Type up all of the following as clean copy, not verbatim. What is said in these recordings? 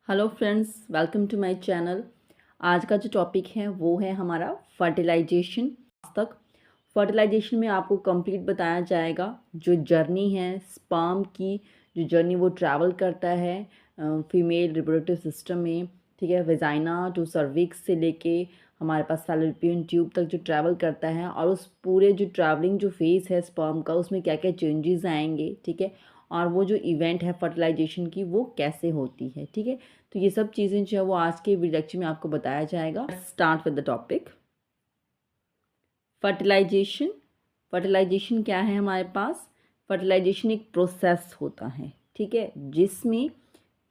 Hello friends, welcome to my channel. आज का जो टॉपिक है वो है हमारा फर्टिलाइजेशन। तक फर्टिलाइजेशन में आपको कंप्लीट बताया जाएगा जो जर्नी है स्पर्म की, जो जर्नी वो ट्रैवल करता है फीमेल रिप्रोडक्टिव सिस्टम में। ठीक है, वेजाइना टू सर्विक्स से लेके हमारे पास फैलोपियन ट्यूब तक जो ट्रैवल करता है, और उस पूरे जो ट्रैवलिंग जो फेज़ है स्पर्म का, उसमें क्या क्या चेंजेस आएंगे। ठीक है, और वो जो इवेंट है फर्टिलाइजेशन की वो कैसे होती है। ठीक है, तो ये सब चीज़ें जो है वो आज के लेक्चर में आपको बताया जाएगा। Start with the topic fertilisation. Fertilisation क्या है हमारे पास? फर्टिलाइजेशन एक प्रोसेस होता है, ठीक है, जिसमें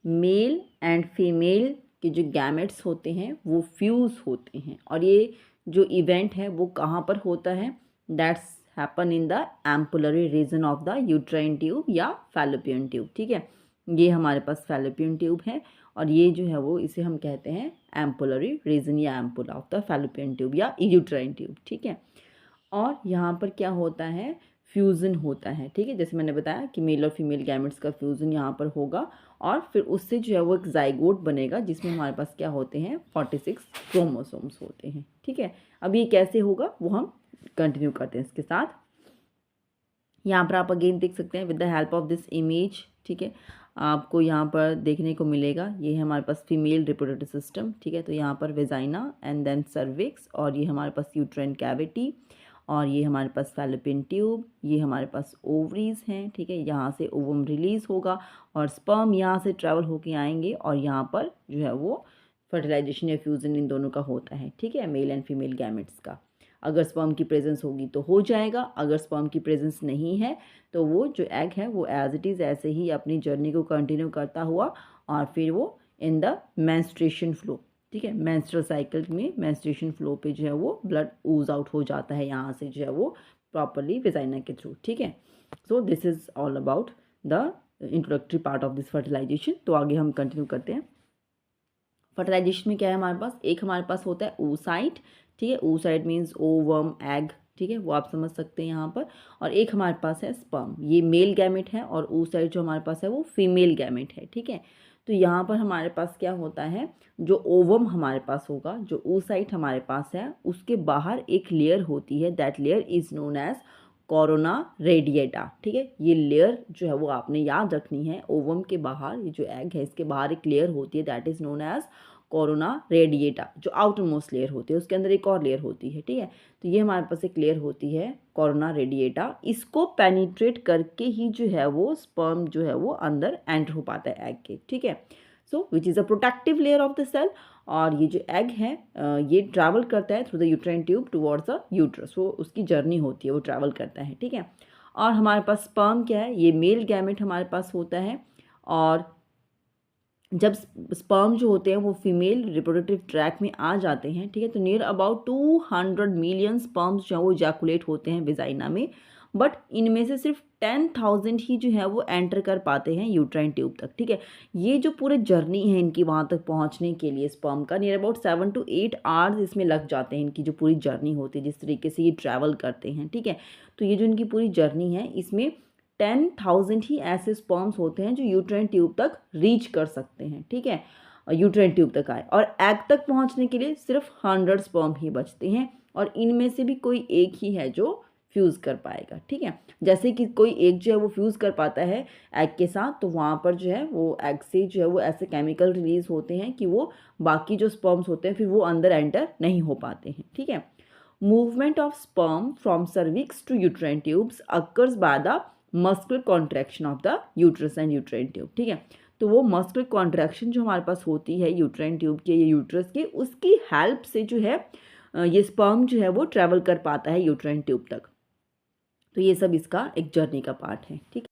मेल एंड फीमेल के जो गैमेट्स होते हैं वो फ्यूज़ होते हैं। और ये जो इवेंट है वो कहाँ पर होता है? That's happen in the ampullary region of the uterine tube या फैलोपियन ट्यूब। ठीक है, ये हमारे पास फैलोपियन ट्यूब है, और ये जो है वो इसे हम कहते हैं एम्पुलरी रीजन या ampulla of the fallopian tube या यूट्राइन ट्यूब। ठीक है, और यहाँ पर क्या होता है? फ्यूज़न होता है। ठीक है, जैसे मैंने बताया कि मेल और फीमेल गैमेट्स का फ्यूज़न यहाँ पर होगा, और फिर उससे जो है वो एक जाइगोट बनेगा जिसमें हमारे पास क्या होते हैं? 46 क्रोमोसोम्स होते हैं। ठीक है, अब ये कैसे होगा वो हम कंटिन्यू करते हैं इसके साथ। यहाँ पर आप अगेन देख सकते हैं with the help of this image. ठीक है, आपको यहाँ पर देखने को मिलेगा, ये है हमारे पास फीमेल रिप्रोडक्टिव सिस्टम। ठीक है, तो यहाँ पर वेजाइना एंड देन सर्विक्स, और ये हमारे पास यूट्राइन कैविटी, और ये हमारे पास फैलोपियन ट्यूब, ये हमारे पास ओवरीज हैं। ठीक है, यहाँ से ओवम रिलीज होगा और स्पर्म यहाँ से ट्रैवल होके आएंगे, और यहाँ पर जो है वो फर्टिलाइजेशन या फ्यूजन इन दोनों का होता है। ठीक है, मेल एंड फीमेल गैमेट्स का। अगर स्पर्म की प्रेजेंस होगी तो हो जाएगा, अगर स्पर्म की प्रेजेंस नहीं है तो वो जो एग है वो एज इट इज़ ऐसे ही अपनी जर्नी को कंटिन्यू करता हुआ, और फिर वो इन द मेंस्ट्रुएशन फ्लो, ठीक है, मेंस्ट्रुअल साइकिल में मेंस्ट्रुएशन फ्लो पे जो है वो ब्लड ऊज आउट हो जाता है यहाँ से जो है वो प्रॉपरली वेजाइना के थ्रू। ठीक है, so this is all about the introductory part of this fertilisation. तो आगे हम कंटिन्यू करते हैं। फर्टिलाइजेशन में क्या है हमारे पास? एक हमारे पास होता है oocyte। ठीक है, oocyte मीन्स ओवम एग। ठीक है, वो आप समझ सकते हैं यहाँ पर। और एक हमारे पास है स्पर्म, ये मेल गैमेट है, और oocyte जो हमारे पास है वो फीमेल गैमेट है। ठीक है, तो यहाँ पर हमारे पास क्या होता है? जो ओवम हमारे पास होगा, जो oocyte हमारे पास है, उसके बाहर एक लेयर होती है, that layer is known as corona radiata. ठीक है, ये लेयर जो है वो आपने याद रखनी है। ओवम के बाहर ये जो एग है इसके बाहर एक लेयर होती है, that is known as corona radiata. जो आउटर मोस्ट लेयर होती है उसके अंदर एक और लेयर होती है। ठीक है, तो ये हमारे पास एक लेयर होती है कोरोना रेडिएटा। इसको पेनिट्रेट करके ही जो है वो स्पर्म जो है वो अंदर एंटर हो पाता है एग के। ठीक है, so which is a protective layer of the cell. और ये जो एग है ये ट्रैवल करता है through the uterine tube towards the uterus, वो उसकी जर्नी होती है, वो ट्रैवल करता है। ठीक है, और हमारे पास स्पर्म क्या है? ये मेल गैमेट हमारे पास होता है, और जब स्पर्म जो होते हैं वो फीमेल रिप्रोडक्टिव ट्रैक में आ जाते हैं, ठीक है, तो नियर अबाउट 200 मिलियन स्पर्म्स जो है वो इजैकुलेट होते हैं वेजाइना में, बट इनमें से सिर्फ 10,000 ही जो है वो एंटर कर पाते हैं यूट्राइन ट्यूब तक। ठीक है, ये जो पूरे जर्नी है इनकी वहाँ तक पहुँचने के लिए स्पर्म का, नियर अबाउट 7 to 8 आवर्स इसमें लग जाते हैं। इनकी जो पूरी जर्नी होती है, जिस तरीके से ये ट्रैवल करते हैं। ठीक है, तो ये जो इनकी पूरी जर्नी है इसमें 10,000 ही ऐसे स्पर्म्स होते हैं जो यूट्राइन ट्यूब तक रीच कर सकते हैं। ठीक है, यूट्राइन ट्यूब तक आए, और एग तक पहुंचने के लिए सिर्फ 100 स्पर्म ही बचते हैं, और इनमें से भी कोई एक ही है जो फ्यूज़ कर पाएगा। ठीक है, जैसे कि कोई एक जो है वो फ्यूज़ कर पाता है एग के साथ, तो वहाँ पर जो है वो एग से जो है वो ऐसे केमिकल रिलीज होते हैं कि वो बाकी जो स्पर्म्स होते हैं फिर वो अंदर एंटर नहीं हो पाते हैं। ठीक है, movement of sperm from cervix to uterine tubes occurs by the muscular contraction of the uterus and uterine tube. ठीक है, तो वो मस्कुलर कॉन्ट्रैक्शन जो हमारे पास होती है यूट्राइन ट्यूब के या यूट्रस के, उसकी हेल्प से जो है ये स्पर्म जो है वो ट्रैवल कर पाता है यूट्राइन ट्यूब तक। तो ये सब इसका एक जर्नी का पार्ट है। ठीक,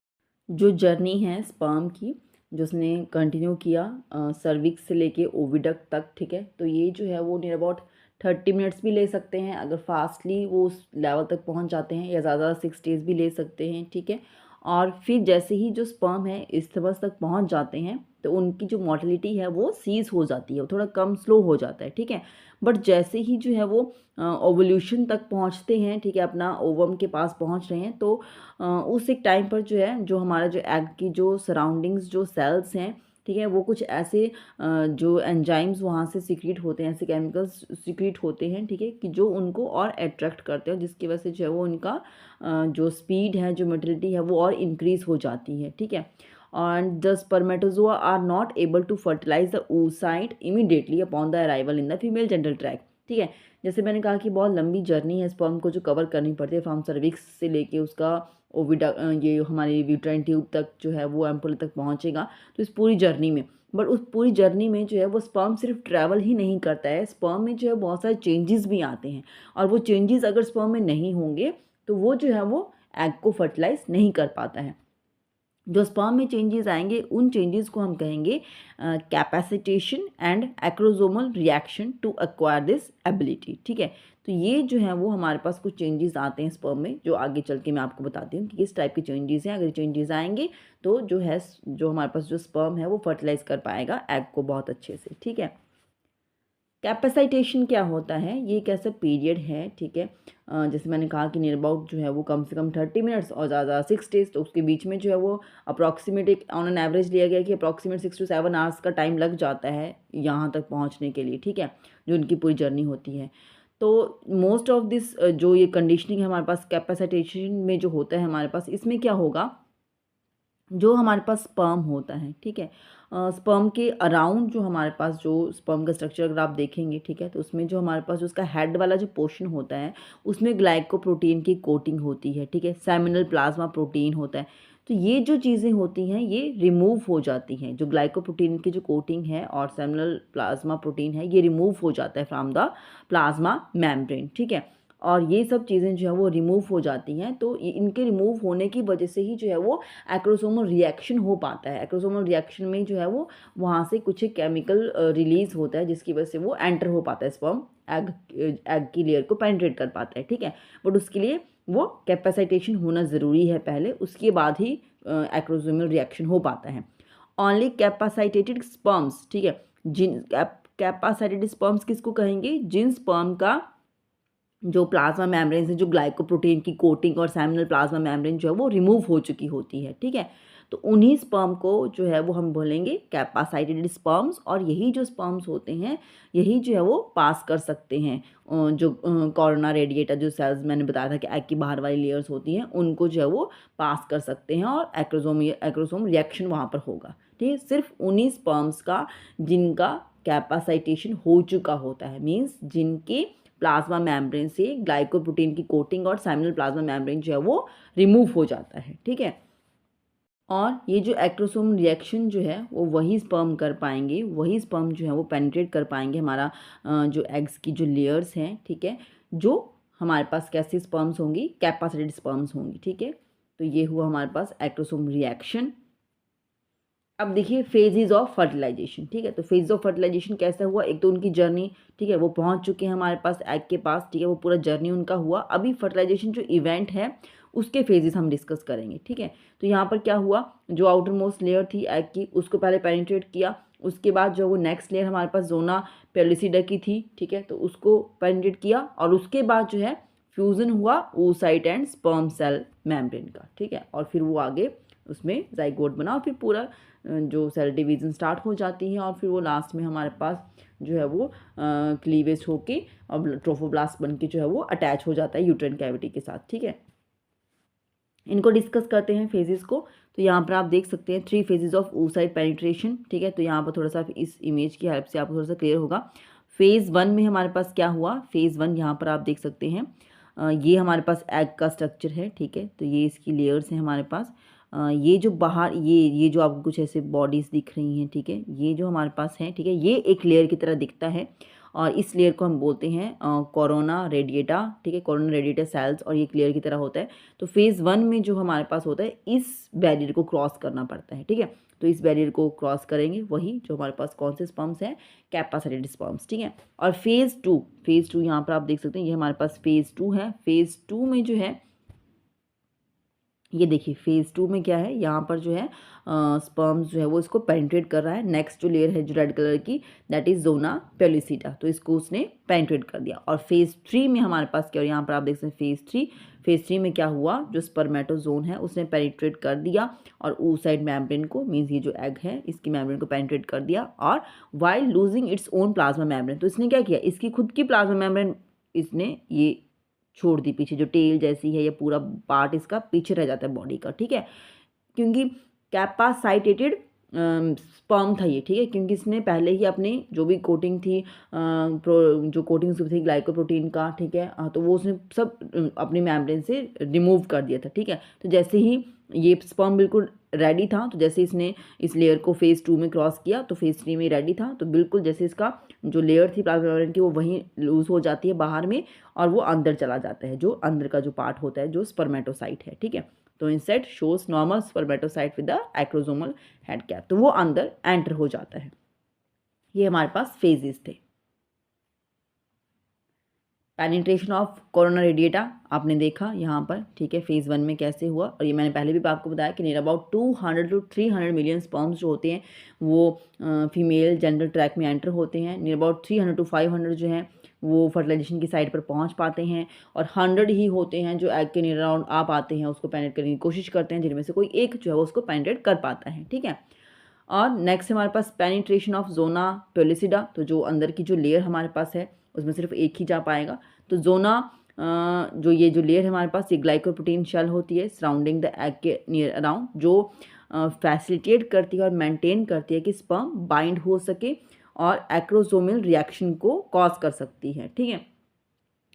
जो जर्नी है स्पर्म की, जो उसने कंटिन्यू किया सर्विक्स से लेके ओविडक्ट तक। ठीक है, तो ये जो है वो नियर अबाउट 30 मिनट्स भी ले सकते हैं अगर फास्टली वो उस लेवल तक पहुंच जाते हैं, या ज़्यादा 6 डेज़ भी ले सकते हैं। ठीक है, और फिर जैसे ही जो स्पर्म है इस्थमस तक पहुंच जाते हैं तो उनकी जो मोटिलिटी है वो सीज हो जाती है, वो थोड़ा कम स्लो हो जाता है। ठीक है, बट जैसे ही जो है वो ओवल्यूशन तक पहुंचते हैं, ठीक है, अपना ओवम के पास पहुंच रहे हैं, तो उस एक टाइम पर जो है जो हमारा जो एग की जो सराउंडिंग्स जो सेल्स हैं ठीक है, वो कुछ ऐसे जो एंजाइम्स वहाँ से सीक्रेट होते हैं, ऐसे केमिकल्स सीक्रेट होते हैं, ठीक है, कि जो उनको और अट्रैक्ट करते हैं, जिसकी वजह से जो है वो उनका जो स्पीड है, जो मोटिलिटी है, वो और इंक्रीज हो जाती है, ठीक है। and the spermatozoa are not able to fertilize the oocyte immediately upon the arrival in the female genital tract, ठीक है। जैसे मैंने कहा कि बहुत लंबी जर्नी है स्पर्म को जो कवर करनी पड़ती है, फ्रॉम सर्विक्स से लेके उसका ओविडा ये हमारी यूट्राइन ट्यूब तक जो है वो एम्पुल तक पहुंचेगा। तो इस पूरी जर्नी में, बट उस पूरी जर्नी में जो है वो स्पर्म सिर्फ ट्रैवल ही नहीं करता है, स्पर्म में जो है बहुत सारे चेंजेस भी आते हैं, और वो चेंजेस अगर स्पर्म में नहीं होंगे तो वो जो है वो एग को फर्टिलाइज नहीं कर पाता है। जो स्पर्म में चेंजेस आएंगे उन चेंजेस को हम कहेंगे capacitation and acrosomal reaction to acquire this ability, ठीक है। तो ये जो है वो हमारे पास कुछ चेंजेस आते हैं स्पर्म में, जो आगे चल के मैं आपको बताती हूँ कि किस टाइप के चेंजेस हैं। अगर चेंजेस आएंगे तो जो है जो हमारे पास जो स्पर्म है वो फर्टिलाइज कर पाएगा एग को बहुत अच्छे से, ठीक है। कैपेसाइटेशन क्या होता है, ये एक ऐसा पीरियड है, ठीक है, जैसे मैंने कहा कि नियर अबाउट जो है वो कम से कम 30 मिनट्स और ज़्यादा 6 डेज, तो उसके बीच में जो है वो अप्रॉक्सीमेट एक ऑन एन एवरेज लिया गया कि अप्रॉक्सीमेट 6 to 7 आवर्स का टाइम लग जाता है यहाँ तक पहुँचने के लिए, ठीक है, जो उनकी पूरी जर्नी होती है। तो मोस्ट ऑफ दिस जो ये कंडीशनिंग है हमारे पास कैपेसाइटेशन में जो होता है हमारे पास, इसमें क्या होगा, जो हमारे पास स्पर्म होता है, ठीक है, स्पर्म के अराउंड जो हमारे पास जो स्पर्म का स्ट्रक्चर अगर आप देखेंगे, ठीक है, तो उसमें जो हमारे पास उसका हेड वाला जो पोर्शन होता है उसमें ग्लाइकोप्रोटीन की कोटिंग होती है, ठीक है, सेमिनल प्लाज्मा प्रोटीन होता है। तो ये जो चीज़ें होती हैं ये रिमूव हो जाती हैं, जो ग्लाइकोप्रोटीन की जो कोटिंग है और सेमिनल प्लाज्मा प्रोटीन है ये रिमूव हो जाता है फ्रॉम द प्लाज्मा मेम्ब्रेन, ठीक है। और ये सब चीज़ें जो है वो रिमूव हो जाती हैं, तो इनके रिमूव होने की वजह से ही जो है वो एक्रोसोमल रिएक्शन हो पाता है। एक्रोसोमल रिएक्शन में जो है वो वहाँ से कुछ एक केमिकल रिलीज होता है जिसकी वजह से वो एंटर हो पाता है, स्पर्म एग की लेयर को पेनिट्रेट कर पाता है, ठीक है। बट उसके लिए वो कैपेसाइटेशन होना ज़रूरी है पहले, उसके बाद ही एक्रोसोमल रिएक्शन हो पाता है। ओनली कैपेसाइटेटेड स्पर्म्स, ठीक है, जिन कैपेसाइटेटेड स्पर्म्स किसको कहेंगे, जिन स्पर्म का जो प्लाज्मा मेम्ब्रेन है, जो ग्लाइकोप्रोटीन की कोटिंग और सेमिनल प्लाज्मा मेम्ब्रेन जो है वो रिमूव हो चुकी होती है, ठीक है। तो उन्हीं स्पर्म को जो है वो हम बोलेंगे कैपेसाइटेटेड स्पर्म्स, और यही जो स्पर्म्स होते हैं यही जो है वो पास कर सकते हैं जो कोरोना रेडिएटा जो सेल्स मैंने बताया था कि एग की बाहर वाली लेयर्स होती हैं उनको जो है वो पास कर सकते हैं, और एक्रोसोम रिएक्शन वहाँ पर होगा, ठीक है। सिर्फ उन्हीं स्पर्म्स का जिनका कैपेसाइटेशन हो चुका होता है, मीन्स जिनके प्लाज्मा मेम्ब्रेन से ग्लाइकोप्रोटीन की कोटिंग और सेमिनल प्लाज्मा मेम्ब्रेन जो है वो रिमूव हो जाता है, ठीक है। और ये जो एक्रोसोम रिएक्शन जो है वो वही स्पर्म कर पाएंगे, वही स्पर्म जो है वो पेनिट्रेट कर पाएंगे हमारा जो एग्स की जो लेयर्स हैं, ठीक है, जो हमारे पास कैसी स्पर्म्स होंगी, कैपेसिटेड स्पर्म्स होंगी, ठीक है। तो ये हुआ हमारे पास एक्रोसोम रिएक्शन। अब देखिए फेजेज ऑफ फर्टिलाइजेशन, ठीक है, तो फेज ऑफ फर्टिलाइजेशन कैसा हुआ, एक तो उनकी जर्नी, ठीक है, वो पहुंच चुके हैं हमारे पास एग के पास, ठीक है, वो पूरा जर्नी उनका हुआ। अभी फर्टिलाइजेशन जो इवेंट है उसके फेजेस हम डिस्कस करेंगे, ठीक है। तो यहाँ पर क्या हुआ, जो आउटर मोस्ट लेयर थी एग की उसको पहले पेनिट्रेट किया, उसके बाद जो वो नेक्स्ट लेयर हमारे पास जोना पेलिसिडा की थी, ठीक है, तो उसको पेनिट्रेट किया, और उसके बाद जो है फ्यूजन हुआ oocyte and sperm cell membrane का, ठीक है, और फिर वो आगे उसमें जाइगोट बना और फिर पूरा जो सेल डिवीज़न स्टार्ट हो जाती है, और फिर वो लास्ट में हमारे पास जो है वो क्लीवेज होके और ट्रोफोब्लास्ट बन के जो है वो अटैच हो जाता है यूट्राइन कैविटी के साथ, ठीक है। इनको डिस्कस करते हैं फेजेस को। तो यहाँ पर आप देख सकते हैं 3 फेजेस ऑफ oocyte पेनिट्रेशन, ठीक है। तो यहाँ पर थोड़ा सा इस इमेज की हेल्प से आपको थोड़ा सा क्लियर होगा। फेज़ 1 में हमारे पास क्या हुआ, फेज़ 1 यहाँ पर आप देख सकते हैं, ये हमारे पास एग का स्ट्रक्चर है, ठीक है, तो ये इसकी लेयर्स हैं हमारे पास। ये जो बाहर ये जो आपको कुछ ऐसे बॉडीज़ दिख रही हैं, ठीक है, ये जो हमारे पास है, ठीक है, ये एक लेयर की तरह दिखता है, और इस लेयर को हम बोलते हैं कोरोना रेडिएटा, ठीक है, कोरोना रेडिएटा सेल्स, और ये एक लेयर की तरह होता है। तो फेज़ 1 में जो हमारे पास होता है इस बैरियर को क्रॉस करना पड़ता है, ठीक है। तो इस बैरियर को क्रॉस करेंगे वही जो हमारे पास कौन से स्पर्म्स हैं, कैपेसिटेड स्पर्म्स, ठीक है। और फेज़ 2 यहाँ पर आप देख सकते हैं, ये हमारे पास फेज़ 2 है। फेज़ 2 में जो है ये देखिए फेज़ 2 में क्या है, यहाँ पर जो है स्पर्म्स जो है वो इसको पेनिट्रेट कर रहा है। नेक्स्ट जो लेयर है जो रेड कलर की, दैट इज़ ज़ोना पेलिसिटा, तो इसको उसने पेनिट्रेट कर दिया। और फेज़ 3 में हमारे पास क्या, और यहाँ पर आप देख सकते हैं फेज़ 3 में क्या हुआ, जो स्पर्मेटोजोन है उसने पेनिट्रेट कर दिया और oocyte मेम्ब्रेन को, मीन्स ये जो एग है इसकी मेम्ब्रेन को पेनिट्रेट कर दिया, और while losing its own plasma membrane, तो इसने क्या किया, इसकी खुद की प्लाज्मा मेम्ब्रेन इसने ये छोड़ दी पीछे, जो टेल जैसी है, ये पूरा पार्ट इसका पीछे रह जाता है बॉडी का, ठीक है, क्योंकि कैपासाइटेटेड स्पर्म था ये, ठीक है, क्योंकि इसने पहले ही अपनी जो भी कोटिंग थी जो कोटिंग उसकी थी ग्लाइकोप्रोटीन का, ठीक है, तो वो उसने सब अपनी मेम्ब्रेन से रिमूव कर दिया था, ठीक है। तो जैसे ही ये स्पर्म बिल्कुल रेडी था, तो जैसे इसने इस लेयर को फेज़ 2 में क्रॉस किया तो फेज़ 3 में रेडी था, तो बिल्कुल जैसे इसका जो लेयर थी प्लाज्मा मेम्ब्रेन की वो वहीं लूज हो जाती है बाहर में, और वो अंदर चला जाता है, जो अंदर का जो पार्ट होता है जो स्पर्मेटोसाइट है, ठीक है। तो inset shows normal spermatocyte with the acrosomal head cap, तो वो अंदर एंटर हो जाता है। ये हमारे पास फेजेस थे। पेनिट्रेशन ऑफ कोरोना रेडिएटा आपने देखा यहाँ पर, ठीक है, फेज़ 1 में कैसे हुआ, और ये मैंने पहले भी आपको बताया कि near about 200 to 300 million sperms जो होते हैं वो फीमेल जेनिटल ट्रैक में एंटर होते हैं। नियर अबाउट 300 to 500 जो हैं वो फर्टिलाइजेशन की साइड पर पहुँच पाते हैं, और 100 ही होते हैं जो एग के नियर अराउंड आ पाते हैं, उसको पेनिट्रेट करने की कोशिश करते हैं, जिनमें से कोई एक जो है वो उसको पेनिट्रेट कर पाता है, ठीक है। और नेक्स्ट हमारे पास पेनिट्रेशन ऑफ जोना पेलिसिडा, तो जो अंदर की जो लेयर हमारे पास है उसमें सिर्फ एक ही जा पाएगा। तो जोना जो ये जो लेयर है हमारे पास, ये ग्लाइकोप्रोटीन शेल होती है सराउंडिंग द एग के नियर अराउंड, जो फैसिलिटेट करती है और मेंटेन करती है कि स्पर्म बाइंड हो सके और एक्रोसोमल रिएक्शन को कॉज कर सकती है, ठीक है।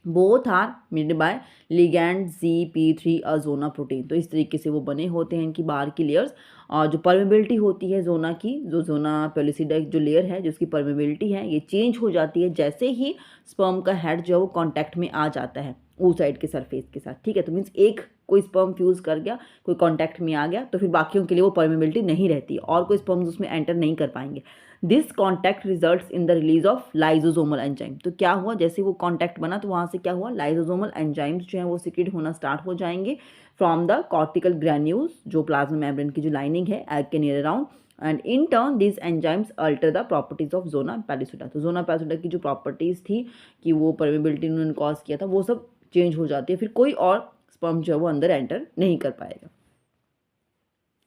Both are made by ligand ZP3 zona protein, तो इस तरीके से वो बने होते हैं इनकी बाहर की लेयर्स। और जो परमेबिलिटी होती है जोना की, जो जोना पेलिसिडा जो लेयर है जिसकी परमेबिलिटी है, ये चेंज हो जाती है जैसे ही स्पर्म का हेड जो है वो कॉन्टैक्ट में आ जाता है oocyte के सरफेस के साथ, ठीक है। तो मीन्स एक कोई स्पर्म फ्यूज़ कर गया, कोई कॉन्टैक्ट में आ गया, तो फिर बाकियों के लिए वो परमेबिलिटी नहीं रहती और कोई स्पर्म्स उसमें एंटर नहीं कर पाएंगे। This contact results in the release of lysosomal enzyme, तो क्या हुआ, जैसे वो कॉन्टैक्ट बना तो वहाँ से क्या हुआ, लाइजोसोमल एंजाइम्स जो है वो सिक्रेट होना स्टार्ट हो जाएंगे फ्रॉम द कॉर्टिकल ग्रैन्यूल्स, जो प्लाज्मा मेम्ब्रेन की जो लाइनिंग है एग के near around, and in turn this enzymes alter the properties of zona pellucida, तो जोना पेलिसिडा की जो प्रॉपर्टीज़ थी कि वो परमेबिलिटी उन्होंने कॉज किया था वो सब चेंज हो जाती है, फिर कोई और स्पर्म जो है वो अंदर एंटर नहीं कर पाएगा।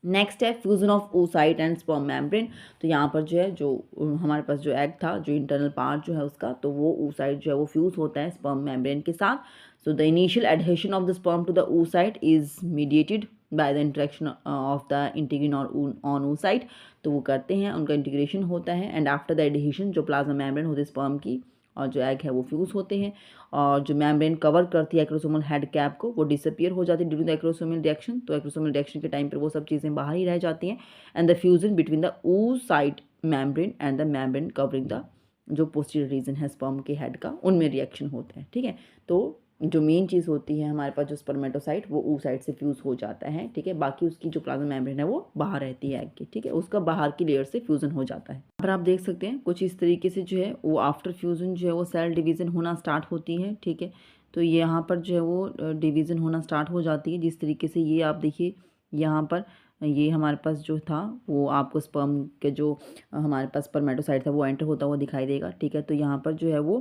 नेक्स्ट है fusion of oocyte and sperm membrane, तो यहाँ पर जो है जो हमारे पास जो एग था, जो इंटरनल पार्ट जो है उसका, तो वो oocyte जो है वो फ्यूज होता है स्पर्म मेम्ब्रेन के साथ। So the initial adhesion of the sperm to the oocyte is mediated by the interaction of the integrin on oocyte, तो वो करते हैं, उनका इंटीग्रेशन होता है, एंड आफ्टर द एडहेशन जो प्लाज्मा मेम्ब्रेन होती है स्पर्म की और जो एग है वो फ्यूज़ होते हैं, और जो मेम्ब्रेन कवर करती है एक्रोसोमल हेड कैप को वो डिसअपियर हो जाती है ड्यूरिंग द एक्रोसोमल रिएक्शन, तो एक्रोसोमल रिएक्शन के टाइम पर वो सब चीज़ें बाहर ही रह जाती हैं, and the fusion between the oocyte membrane and the membrane covering the जो पोस्टीरियर रीजन है स्पर्म के हेड का, उनमें रिएक्शन होते हैं, ठीक है। तो जो मेन चीज़ होती है हमारे पास जो स्पर्मेटोसाइट वो oocyte से फ्यूज़ हो जाता है, ठीक है, बाकी उसकी जो प्लाज्मा मेम्ब्रेन है वो बाहर रहती है एग की, ठीक है, उसका बाहर की लेयर से फ्यूज़न हो जाता है। पर आप देख सकते हैं कुछ इस तरीके से जो है वो आफ्टर फ्यूज़न जो है वो सेल डिवीज़न होना स्टार्ट होती है, ठीक है। तो यहाँ पर जो है वो डिवीज़न होना स्टार्ट हो जाती है, जिस तरीके से ये आप देखिए यहाँ पर ये हमारे पास जो था वो आपको स्पर्म के जो हमारे पास स्पर्मेटोसाइट था वो एंटर होता हुआ दिखाई देगा, ठीक है। तो यहाँ पर जो है वो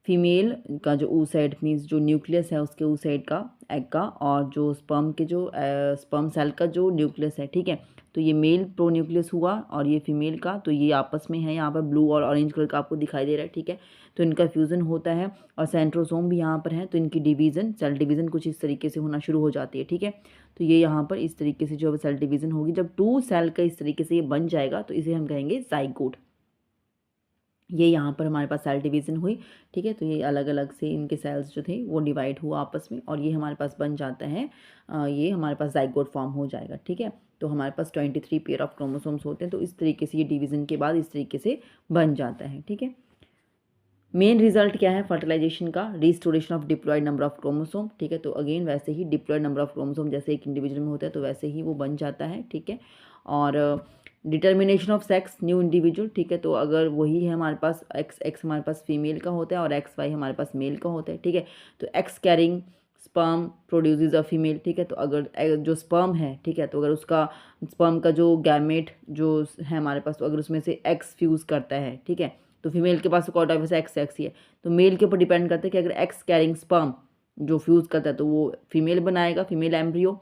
फीमेल का जो oocyte मीन्स जो न्यूक्लियस है उसके oocyte का एग का, और जो स्पर्म के जो स्पर्म सेल का जो न्यूक्लियस है, ठीक है, तो ये मेल प्रो न्यूक्लियस हुआ और ये फीमेल का, तो ये आपस में है, यहाँ पर ब्लू और ऑरेंज कलर का आपको दिखाई दे रहा है, ठीक है। तो इनका फ्यूज़न होता है और सेंट्रोसोम भी यहाँ पर है, तो इनकी डिवीज़न सेल डिवीज़न कुछ इस तरीके से होना शुरू हो जाती है, ठीक है। तो ये यहाँ पर इस तरीके से जो है सेल डिवीज़न होगी, जब 2 सेल का इस तरीके से ये बन जाएगा तो इसे हम कहेंगे ज़ाइगोट। ये यहाँ पर हमारे पास सेल डिवीज़न हुई, ठीक है, तो ये अलग अलग से इनके सेल्स जो थे वो डिवाइड हुआ आपस में, और ये हमारे पास बन जाता है ये हमारे पास ज़ाइगोट फॉर्म हो जाएगा, ठीक है। तो हमारे पास 23 पेयर ऑफ क्रोमोसोम्स होते हैं, तो इस तरीके से ये डिवीज़न के बाद इस तरीके से बन जाता है, ठीक है। मेन रिजल्ट क्या है फर्टिलाइजेशन का, restoration of diploid number of chromosome, ठीक है। तो अगेन वैसे ही डिप्लॉयड नंबर ऑफ क्रोमोसोम जैसे एक इंडिविजुअल में होता है तो वैसे ही वो बन जाता है, ठीक है। और determination of sex new individual, ठीक है, तो अगर वही है हमारे पास एक्स हमारे पास फीमेल का होता है और XY हमारे पास मेल का होता है, ठीक है। तो x carrying sperm produces a female, ठीक है। तो अगर जो स्पर्म है, ठीक है, तो अगर उसका स्पर्म का जो गैमेट जो है हमारे पास, तो अगर उसमें से एक्स फ्यूज़ करता है, ठीक है, तो फीमेल के पास तो क्वार्टर वैसे एक्स ही है, तो मेल के ऊपर डिपेंड करता है कि अगर एक्स कैरिंग स्पर्म जो फ्यूज़ करता है तो वो फीमेल बनाएगा, फीमेल एम्ब्रियो,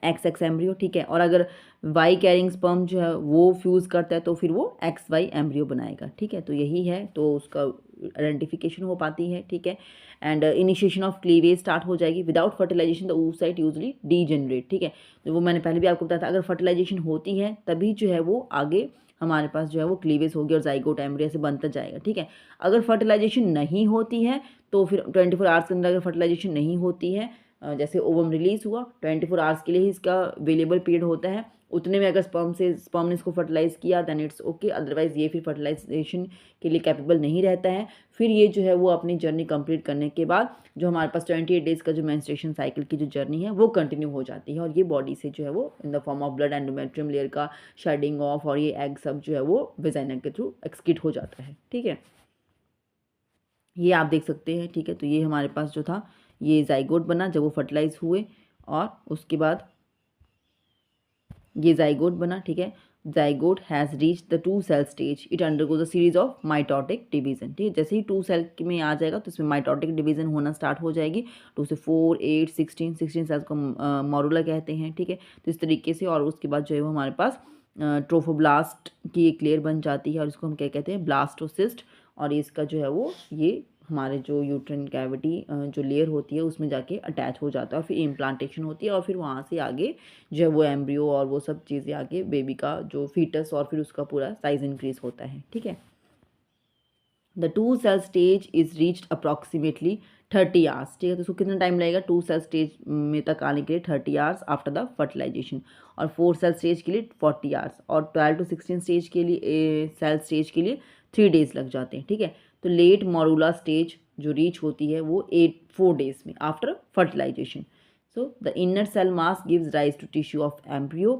एक्स एम्ब्रियो, ठीक है। और अगर वाई कैरिंग स्पर्म जो है वो फ्यूज़ करता है तो फिर वो एक्स वाई एम्ब्रियो बनाएगा, ठीक है। तो यही है, तो उसका आइडेंटिफिकेशन हो पाती है, ठीक है। And initiation of cleavage start हो जाएगी। Without fertilization the oocyte usually degenerate, ठीक है। तो वो मैंने पहले भी आपको बताया था, अगर फर्टिलाइजेशन होती है तभी जो है वो आगे हमारे पास जो है वो क्लीवेज होगी और जाइगोट एम्ब्रियो से बनता जाएगा, ठीक है। अगर फर्टिलाइजेशन नहीं होती है तो फिर 24 आवर्स के अंदर अगर फर्टिलाइजेशन नहीं होती है, जैसे ओवम रिलीज हुआ 24 आवर्स के लिए ही इसका अवेलेबल पीरियड होता है, उतने में अगर स्पर्म ने इसको फर्टिलाइज किया देन इट्स ओके, अदरवाइज ये फिर फर्टिलाइजेशन के लिए कैपेबल नहीं रहता है। फिर ये जो है वो अपनी जर्नी कंप्लीट करने के बाद जो हमारे पास 28 डेज़ का जो मेंस्ट्रुएशन साइकिल की जो जर्नी है वो कंटिन्यू हो जाती है, और ये बॉडी से जो है वो in the form of blood endometrium layer का शेडिंग ऑफ, और ये एग सब जो है वो वेजाइना के थ्रू एक्सक्रीट हो जाता है, ठीक है। ये आप देख सकते हैं, ठीक है। तो ये हमारे पास जो था ये जाइगोट बना जब वो फर्टिलाइज हुए, और उसके बाद ये जाइगोट बना, ठीक है। Zygote has reach the 2 cell stage, it undergoes a series of mitotic division, ठीक है। जैसे ही 2 सेल में आ जाएगा तो इसमें माइटोटिक डिवीजन होना स्टार्ट हो जाएगी, 2 से 4 8 16 सेल्स को मोरुला कहते हैं, ठीक है। तो इस तरीके से, और उसके बाद जो है वो हमारे पास ट्रोफोब्लास्ट की एक लेयर बन जाती है, और इसको हम क्या कहते हैं, ब्लास्टोसिस्ट। और इसका जो है वो ये हमारे जो यूट्राइन कैविटी जो लेयर होती है उसमें जाके अटैच हो जाता है, और फिर इम्प्लांटेशन होती है, और फिर वहाँ से आगे जो है वो एम्ब्रियो और वो सब चीज़ें आगे बेबी का जो फीटस और फिर उसका पूरा साइज इंक्रीज होता है, ठीक है। The 2 cell stage is reached approximately 30 hours, ठीक है। तो उसको कितना टाइम लगेगा 2 सेल स्टेज में तक आने के लिए, 30 आवर्स आफ्टर द फर्टिलाइजेशन, और 4 सेल स्टेज के लिए 40 आवर्स, और 12 to 16 स्टेज के लिए सेल स्टेज के लिए 3 डेज लग जाते हैं, ठीक है। तो लेट मोरुला स्टेज जो रीच होती है वो 4 डेज में after fertilization. So the inner cell mass gives rise to tissue of embryo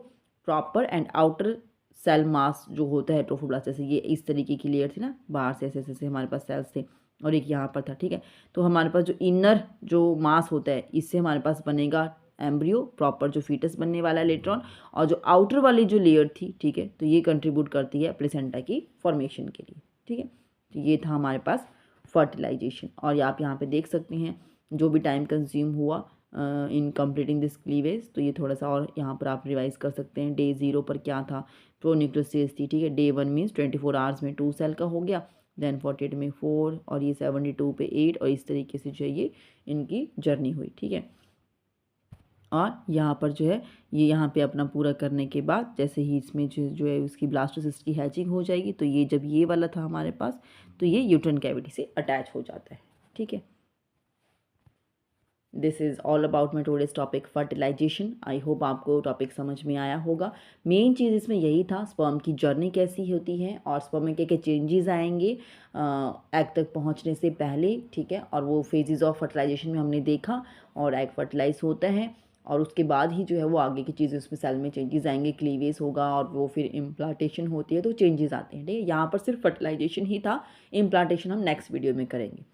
proper, and outer cell mass जो होता है ट्रोफोब्लास्ट, जैसे ये इस तरीके की लेयर थी ना, बाहर से ऐसे ऐसे हमारे पास सेल्स थे, और एक यहाँ पर था, ठीक है। तो हमारे पास जो इनर जो मास होता है इससे हमारे पास बनेगा एम्ब्रियो प्रॉपर जो फीटस बनने वाला है लेटर ऑन, और जो आउटर वाली जो लेयर थी, ठीक है, तो ये कंट्रीब्यूट करती है प्लेसेंटा की फॉर्मेशन के लिए, ठीक है। तो ये था हमारे पास फर्टिलाइजेशन, और आप यहाँ पे देख सकते हैं जो भी टाइम कंज्यूम हुआ इन कंप्लीटिंग दिस क्लीवेज, तो ये थोड़ा सा और यहाँ पर आप रिवाइज कर सकते हैं। डे 0 पर क्या था, प्रोन्यूक्लियर स्टेज थी, ठीक है। डे 1 मीन्स 24 आवर्स में 2 सेल का हो गया, देन 48 में 4, और ये 72 पे 8, और इस तरीके से जो है ये इनकी जर्नी हुई, ठीक है। और यहाँ पर जो है ये यहाँ पे अपना पूरा करने के बाद जैसे ही इसमें जो है उसकी ब्लास्टोसिस्ट की हैचिंग हो जाएगी, तो ये जब ये वाला था हमारे पास, तो ये यूट्राइन कैविटी से अटैच हो जाता है, ठीक है। This is all about my today's topic fertilization. I hope आपको टॉपिक समझ में आया होगा। मेन चीज़ इसमें यही था, स्पर्म की जर्नी कैसी होती है और स्पर्म में क्या क्या चेंजेस आएंगे एग तक पहुंचने से पहले, ठीक है। और वो फेजेस ऑफ फर्टिलाइजेशन में हमने देखा, और एग फर्टिलाइज होता है, और उसके बाद ही जो है वो आगे की चीज़ें उसमें सेल में चेंजेस आएंगे, क्लीवेज होगा, और वो फिर इम्प्लांटेशन होती है तो चेंजेस आते हैं, ठीक है। यहाँ पर सिर्फ फर्टिलाइजेशन ही था, इम्प्लांटेशन हम नेक्स्ट वीडियो में करेंगे।